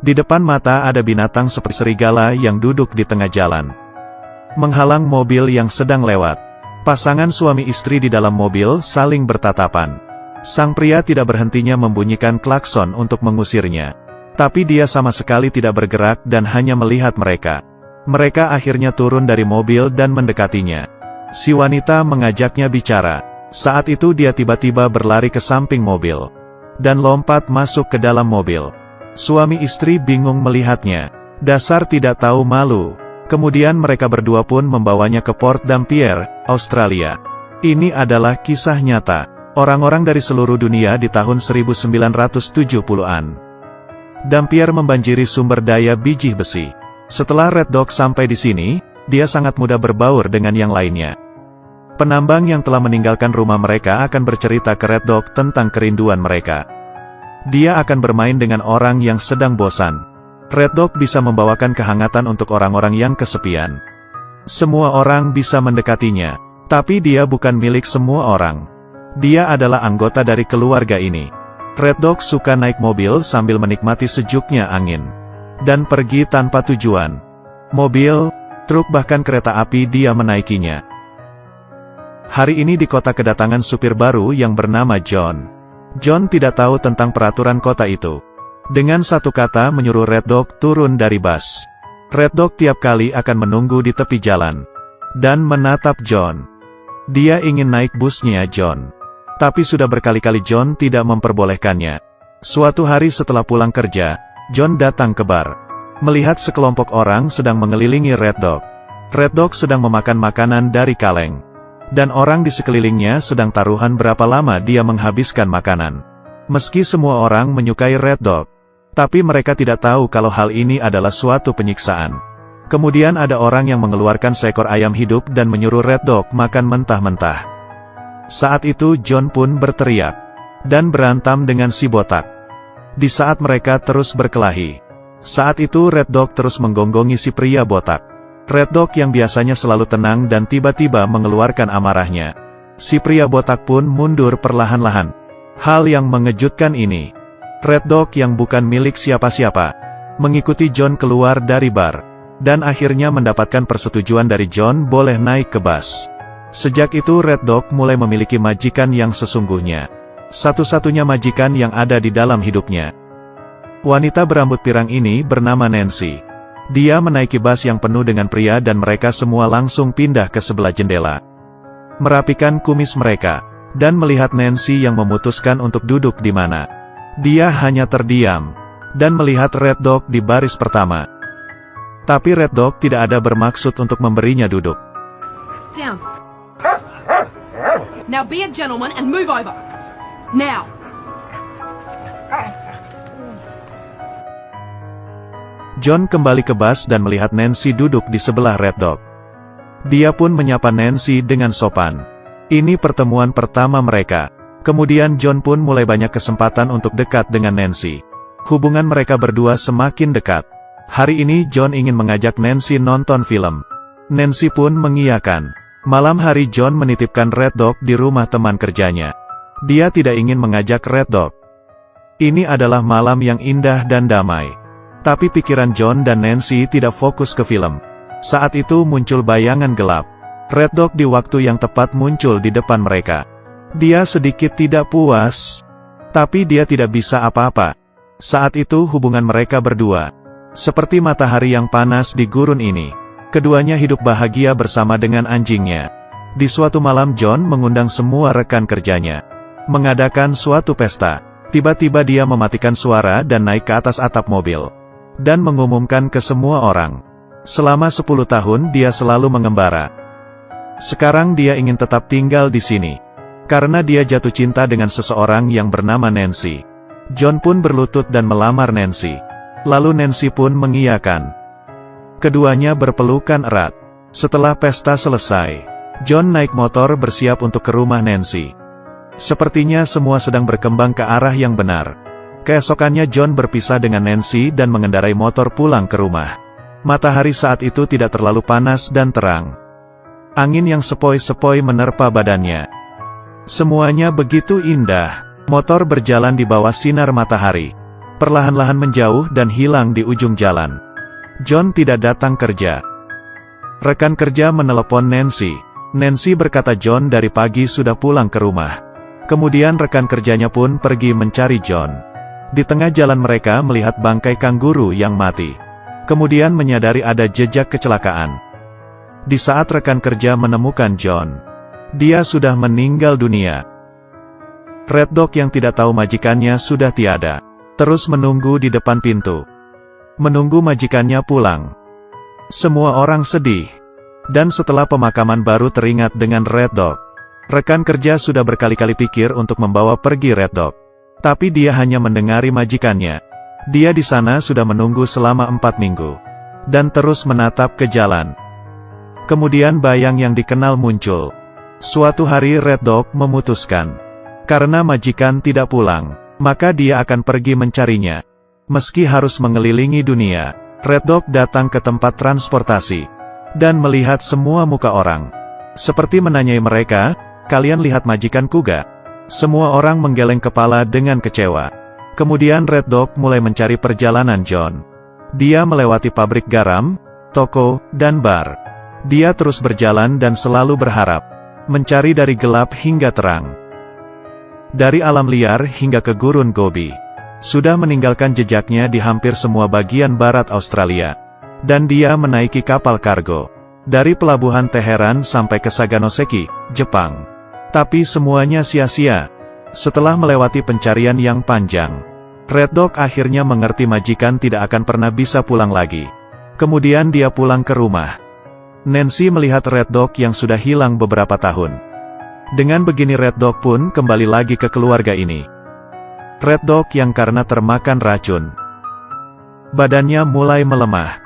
Di depan mata ada binatang seperti serigala yang duduk di tengah jalan, menghalang mobil yang sedang lewat. Pasangan suami istri di dalam mobil saling bertatapan. Sang pria tidak berhentinya membunyikan klakson untuk mengusirnya. Tapi dia sama sekali tidak bergerak dan hanya melihat mereka. Mereka akhirnya turun dari mobil dan mendekatinya. Si wanita mengajaknya bicara. Saat itu dia tiba-tiba berlari ke samping mobil dan lompat masuk ke dalam mobil. Suami istri bingung melihatnya. Dasar tidak tahu malu. Kemudian mereka berdua pun membawanya ke Port Dampier, Australia. Ini adalah kisah nyata orang-orang dari seluruh dunia di tahun 1970-an. Dampier membanjiri sumber daya biji besi. Setelah Red Dog sampai di sini, dia sangat mudah berbaur dengan yang lainnya. Penambang yang telah meninggalkan rumah mereka akan bercerita ke Red Dog tentang kerinduan mereka. Dia akan bermain dengan orang yang sedang bosan. Red Dog bisa membawakan kehangatan untuk orang-orang yang kesepian. Semua orang bisa mendekatinya, tapi dia bukan milik semua orang. Dia adalah anggota dari keluarga ini. Red Dog suka naik mobil sambil menikmati sejuknya angin dan pergi tanpa tujuan. Mobil, truk bahkan kereta api dia menaikinya. Hari ini di kota kedatangan supir baru yang bernama John. John tidak tahu tentang peraturan kota itu. Dengan satu kata menyuruh Red Dog turun dari bus. Red Dog tiap kali akan menunggu di tepi jalan dan menatap John. Dia ingin naik busnya John. Tapi sudah berkali-kali John tidak memperbolehkannya. Suatu hari setelah pulang kerja, John datang ke bar. Melihat sekelompok orang sedang mengelilingi Red Dog. Red Dog sedang memakan makanan dari kaleng. Dan orang di sekelilingnya sedang taruhan berapa lama dia menghabiskan makanan. Meski semua orang menyukai Red Dog, tapi mereka tidak tahu kalau hal ini adalah suatu penyiksaan. Kemudian ada orang yang mengeluarkan seekor ayam hidup dan menyuruh Red Dog makan mentah-mentah. Saat itu John pun berteriak dan berantam dengan si botak. Di saat mereka terus berkelahi, saat itu Red Dog terus menggonggongi si pria botak. Red Dog yang biasanya selalu tenang dan tiba-tiba mengeluarkan amarahnya. Si pria botak pun mundur perlahan-lahan. Hal yang mengejutkan ini, Red Dog yang bukan milik siapa-siapa, mengikuti John keluar dari bar, dan akhirnya mendapatkan persetujuan dari John boleh naik ke bus. Sejak itu Red Dog mulai memiliki majikan yang sesungguhnya. Satu-satunya majikan yang ada di dalam hidupnya. Wanita berambut pirang ini bernama Nancy. Dia menaiki bus yang penuh dengan pria dan mereka semua langsung pindah ke sebelah jendela. Merapikan kumis mereka, dan melihat Nancy yang memutuskan untuk duduk di mana. Dia hanya terdiam, dan melihat Red Dog di baris pertama. Tapi Red Dog tidak ada bermaksud untuk memberinya duduk. Down. Now be a gentleman and move over. Now. John kembali ke bus dan melihat Nancy duduk di sebelah Red Dog. Dia pun menyapa Nancy dengan sopan. Ini pertemuan pertama mereka. Kemudian John pun mulai banyak kesempatan untuk dekat dengan Nancy. Hubungan mereka berdua semakin dekat. Hari ini John ingin mengajak Nancy nonton film. Nancy pun mengiyakan. Malam hari John menitipkan Red Dog di rumah teman kerjanya. Dia tidak ingin mengajak Red Dog. Ini adalah malam yang indah dan damai. Tapi pikiran John dan Nancy tidak fokus ke film. Saat itu muncul bayangan gelap. Red Dog di waktu yang tepat muncul di depan mereka. Dia sedikit tidak puas. Tapi dia tidak bisa apa-apa. Saat itu hubungan mereka berdua seperti matahari yang panas di gurun ini. Keduanya hidup bahagia bersama dengan anjingnya. Di suatu malam John mengundang semua rekan kerjanya. Mengadakan suatu pesta. Tiba-tiba dia mematikan suara dan naik ke atas atap mobil. Dan mengumumkan ke semua orang. Selama 10 tahun dia selalu mengembara. Sekarang dia ingin tetap tinggal di sini. Karena dia jatuh cinta dengan seseorang yang bernama Nancy. John pun berlutut dan melamar Nancy. Lalu Nancy pun mengiyakan. Keduanya berpelukan erat. Setelah pesta selesai, John naik motor bersiap untuk ke rumah Nancy. Sepertinya semua sedang berkembang ke arah yang benar. Keesokannya John berpisah dengan Nancy dan mengendarai motor pulang ke rumah. Matahari saat itu tidak terlalu panas dan terang. Angin yang sepoi-sepoi menerpa badannya. Semuanya begitu indah. Motor berjalan di bawah sinar matahari. perlahan-lahan menjauh dan hilang di ujung jalan. John tidak datang kerja. Rekan kerja menelepon Nancy. Nancy berkata John dari pagi sudah pulang ke rumah. Kemudian rekan kerjanya pun pergi mencari John. Di tengah jalan mereka melihat bangkai kanguru yang mati. Kemudian menyadari ada jejak kecelakaan. Di saat rekan kerja menemukan John, dia sudah meninggal dunia. Red Dog yang tidak tahu majikannya sudah tiada, terus menunggu di depan pintu. Menunggu majikannya pulang. Semua orang sedih. Dan setelah pemakaman baru teringat dengan Red Dog. Rekan kerja sudah berkali-kali pikir untuk membawa pergi Red Dog. Tapi dia hanya mendengari majikannya. Dia di sana sudah menunggu selama 4 minggu. Dan terus menatap ke jalan. Kemudian bayang yang dikenal muncul. Suatu hari Red Dog memutuskan. Karena majikan tidak pulang, maka dia akan pergi mencarinya. Meski harus mengelilingi dunia, Red Dog datang ke tempat transportasi. Dan melihat semua muka orang. Seperti menanyai mereka, kalian lihat majikanku gak? Semua orang menggeleng kepala dengan kecewa. Kemudian Red Dog mulai mencari perjalanan John. Dia melewati pabrik garam, toko, dan bar. Dia terus berjalan dan selalu berharap. Mencari dari gelap hingga terang. Dari alam liar hingga ke gurun Gobi. Sudah meninggalkan jejaknya di hampir semua bagian barat Australia. Dan dia menaiki kapal kargo. Dari pelabuhan Teheran sampai ke Saganoseki, Jepang. Tapi semuanya sia-sia. Setelah melewati pencarian yang panjang, Red Dog akhirnya mengerti majikan tidak akan pernah bisa pulang lagi. Kemudian dia pulang ke rumah. Nancy melihat Red Dog yang sudah hilang beberapa tahun. Dengan begini Red Dog pun kembali lagi ke keluarga ini. Red Dog yang karena termakan racun. Badannya mulai melemah.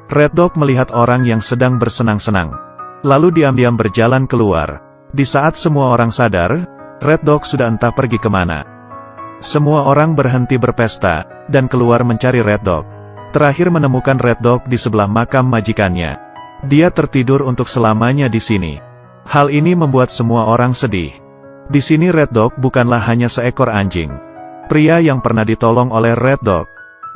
Red Dog melihat orang yang sedang bersenang-senang. Lalu diam-diam berjalan keluar. Di saat semua orang sadar, Red Dog sudah entah pergi kemana. Semua orang berhenti berpesta, dan keluar mencari Red Dog. Terakhir menemukan Red Dog di sebelah makam majikannya. Dia tertidur untuk selamanya di sini. Hal ini membuat semua orang sedih. Di sini Red Dog bukanlah hanya seekor anjing. Pria yang pernah ditolong oleh Red Dog,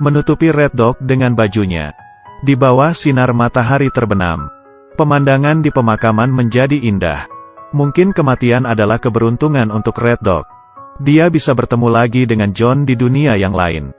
menutupi Red Dog dengan bajunya. Di bawah sinar matahari terbenam. Pemandangan di pemakaman menjadi indah. Mungkin kematian adalah keberuntungan untuk Red Dog. Dia bisa bertemu lagi dengan John di dunia yang lain.